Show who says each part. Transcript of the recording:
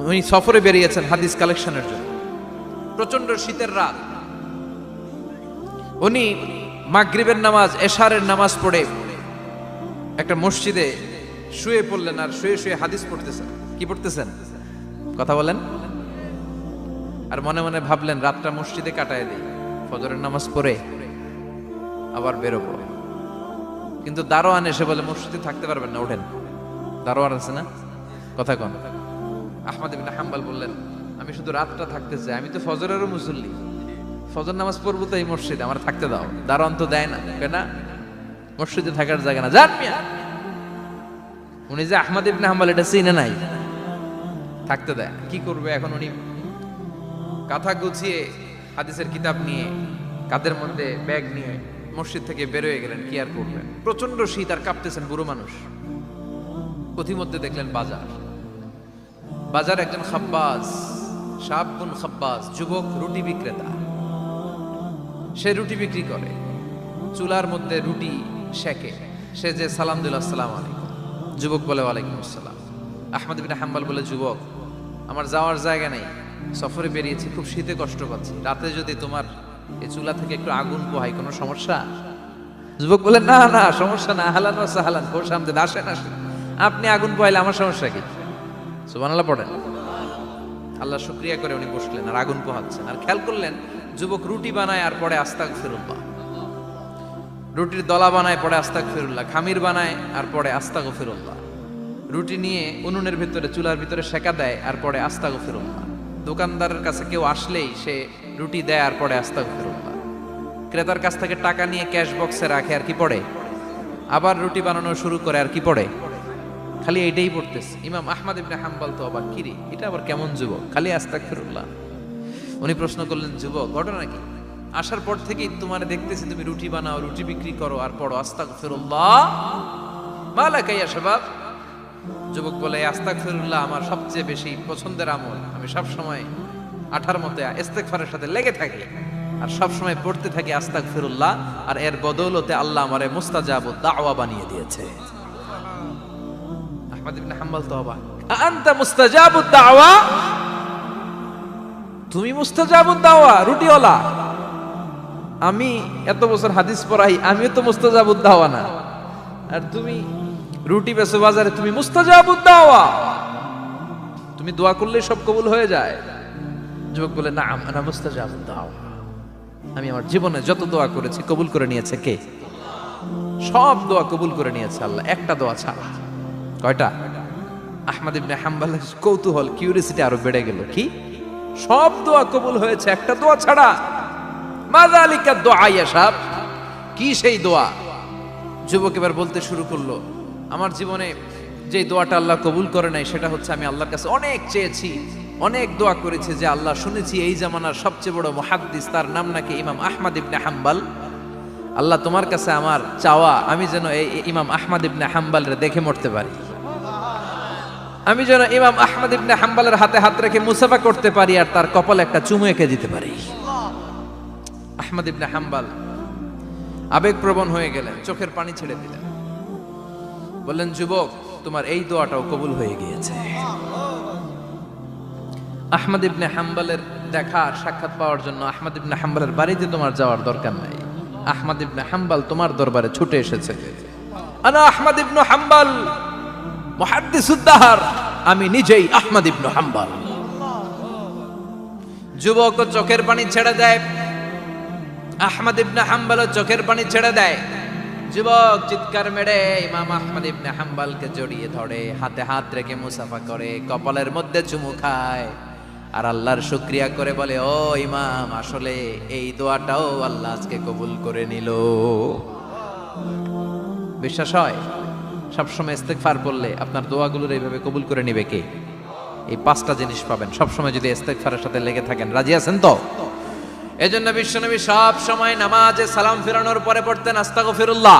Speaker 1: উনি সফরে বেরিয়েছেন হাদিস কালেকশনের জন্য। প্রচন্ড শীতের রাত, উনি মাগরিবের নামাজ, এশারের নামাজ পড়ে একটা মসজিদে শুয়ে পড়লেন, আর শুয়ে শুয়ে হাদিস পড়তেছেন। কি পড়তেছেন? কথা বলেন। আর মনে মনে ভাবলেন রাতটা মসজিদে কাটায় দিই, ফজরের নামাজ পড়ে আবার বেরোবো। কিন্তু দারোয়ান এসে বলে মসজিদে থাকতে পারবেন না, ওঠেন। দারোয়ান আছে না, কথা কন। আহমদ ইবনে হাম্বল বললেন আমি শুধু রাতটা থাকতে চাই, আমি তো ফজরেরও মুসল্লি, ফজর নামাজ পড়বো তো এই মসজিদে, আমার থাকতে দাও। দারোয়ান তো দেয় না, কেন? মসজিদে থাকার জায়গা না, যান মিয়া। উনি যে আহমদ ইবনে হাম্বল এটা চিনে নাই, থাকতে দেয়। কি করবে এখন? উনি কাঁথা গুছিয়ে হাদিসের কিতাব নিয়ে কাঁধের মধ্যে ব্যাগ নিয়ে মসজিদ থেকে বেরোয় গেলেন। কি আর করবেন, প্রচন্ড শীত, আর কাঁপতেছেন, বুড়ো মানুষ। পথিমধ্যে দেখলেন বাজার। বাজার একজন খাব্বাজ, শাবুন খাব্বাজ, যুবক রুটি বিক্রেতা। সে রুটি বিক্রি করে, চুলার মধ্যে রুটি সেকে। সে যে সালাম দিল, আসসালামু আলাইকুম। যুবক বলে ওয়ালাইকুম আসসালাম। আহমদ ইবনে হাম্বল বলে যুবক, আমার যাওয়ার জায়গা নেই, সফরে বেরিয়েছি, খুব শীতে কষ্ট পাচ্ছি, রাতে যদি তোমার এই চুলা থেকে একটু আগুন পোহাই কোনো সমস্যা? যুবক বলে না না, সমস্যা না, আহলান ওয়া সাহলান, খোশ আমদেদ, আসেন আসেন, আপনি আগুন পোহাইলে আমার সমস্যা কি? সুবহানাল্লাহ পড়েন। আল্লাহ শুকরিয়া করে উনি বসলেন আর আগুন পোহাচ্ছেন। আর খেয়াল করলেন যুবক রুটি বানায় আর পরে আস্তাগফিরুল্লাহ, রুটির দলা বানায় পরে আস্তাগফিরুল্লাহ, খামির বানায় আর পরে আস্তাগফিরুল্লাহ, রুটি নিয়ে উনুনের ভিতরে চুলার ভিতরে সেকা দেয় আর পরে আস্তাগফিরুল্লাহ। দোকানদারের কাছে কেউ আসলেই সে রুটি দেয় আর পরে আস্তাগফিরুল্লাহ। ক্রেতার কাছ থেকে টাকা নিয়ে ক্যাশ বক্সে রাখে আর কি পড়ে, আবার রুটি বানানো শুরু করে আর কি পড়ে, খালি এইটাই পড়তেছে। ইমাম আহমদ ইবনে হাম্বল তো আবার কিরে, এটা আবার কেমন যুবক, খালি আস্তাগফিরুল্লাহ। উনি প্রশ্ন করলেন যুবক ঘটনা কি? আসার পর থেকেই তোমার দেখতেছি তুমি রুটি বানাও, রুটি বিক্রি করো আর পড়ো আস্তাগফিরুল্লাহ, মালাকা ইয়া শাবাব। যুবক বলে আস্তাগফিরুল্লাহ আমার সবচেয়ে বেশি পছন্দের আমল, আমি সব সময় আঠার মতো ইস্তেগফারের সাথে লেগে থাকি আর সব সময় পড়তে থাকি আস্তাগফিরুল্লাহ, আর এর বদৌলতে আল্লাহ আমারে মুস্তাজাবুদ দাওয়া বানিয়ে দিয়েছে। আহমদ ইবনে হাম্বল তো অবাক, আনতা মুস্তাজাবুদ দাওয়া, তুমি মুস্তাজাবুদ দাওয়া, রুটিওয়ালা। আমি এত বছর হাদিস পড়াই, আমিও তো মুস্তাজাবুদ দাওয়া না, আর তুমি রুটি বেচো বাজারে, তুমি মুস্তাজাবুদ দাওয়া, তুমি দোয়া করলে সব কবুল হয়ে যায়। যুবক বলে না, আনা মুস্তাজাবুদ দাওয়া, আমি আমার জীবনে যত দোয়া করেছি কবুল করে নিয়েছে কে? সব দোয়া কবুল করে নিয়েছে আল্লাহ, একটা দোয়া ছাড়া। কয়টা? আহমদ ইবনে হাম্বলের কৌতূহল, কিউরিসিটি আরো বেড়ে গেল। কি? সব দোয়া কবুল হয়েছে, একটা দোয়া ছাড়া। মাযালিকা দোয়া ইয়া শাব, কি সেই দোয়া? যুবক এবার বলতে শুরু করলো, আমার জীবনে যে দোয়াটা আল্লাহ কবুল করে নাই সেটা হচ্ছে আমি আল্লাহর কাছে অনেক চেয়েছি, অনেক দোয়া করেছি যে আল্লাহ, শুনেছি এই জামানার সবচেয়ে বড় মুহাদ্দিস, তার নাম নাকি ইমাম আহমদ ইবনে হাম্বল। আল্লাহ তোমার কাছে আমার চাওয়া, আমি যেন এই ইমাম আহমদ ইবনে হাম্বলের দেখে মরতে পারি, আমি যেন ইমাম আহমদ ইবনে হাম্বলের হাতে হাত রেখে মুসাফা করতে পারি আর তার কপালে একটা চুমু এঁকে দিতে পারি। আহমদ ইবনে হাম্বল আবেগপ্রবণ হয়ে গেলেন, চোখের পানি ছেড়ে দিলেন, বললেন যুবক তোমার এই দোয়াটাও কবুল হয়ে গিয়েছে। আহমদ ইবনে হাম্বলের দেখা সাক্ষাৎ পাওয়ার জন্য আহমদ ইবনে হাম্বলের বাড়িতে তোমার যাওয়ার দরকার নাই, আহমদ ইবনে হাম্বল তোমার দরবারে ছুটে এসেছে। আনা আহমদ ইবনে হাম্বল মুহাদ্দিসুদ দাহর, আমি নিজেই আহমদ ইবনে হাম্বল। যুবক চোখের পানি ছেড়ে দেয়, আহমদ ইবনে হাম্বল চোখের পানি ছেড়ে দেয়। যুবক চিৎকার মেরে ইমাম আহমদ ইবনে হাম্বলকে জড়িয়ে ধরে, হাতে হাত রেখে মুসাফা করে, কপালের মধ্যে চুমু খায় আর আল্লাহর শুকরিয়া করে বলে, ও ইমাম, আসলে এই দোয়াটাও আল্লাহ আজকে কবুল করে নিল। বিশ্বাস হয়? সবসময় ইস্তেগফার পড়লে আপনার দোয়াগুলোর এইভাবে কবুল করে নিবে কে? এই পাঁচটা জিনিস পাবেন সবসময় যদি ইস্তেগফারের সাথে লেগে থাকেন। রাজি আছেন তো? এজন্য বিশ্বনবী সব সময় নামাজে সালাম ফিরানোর পরে পড়তেন আস্তাগফিরুল্লাহ।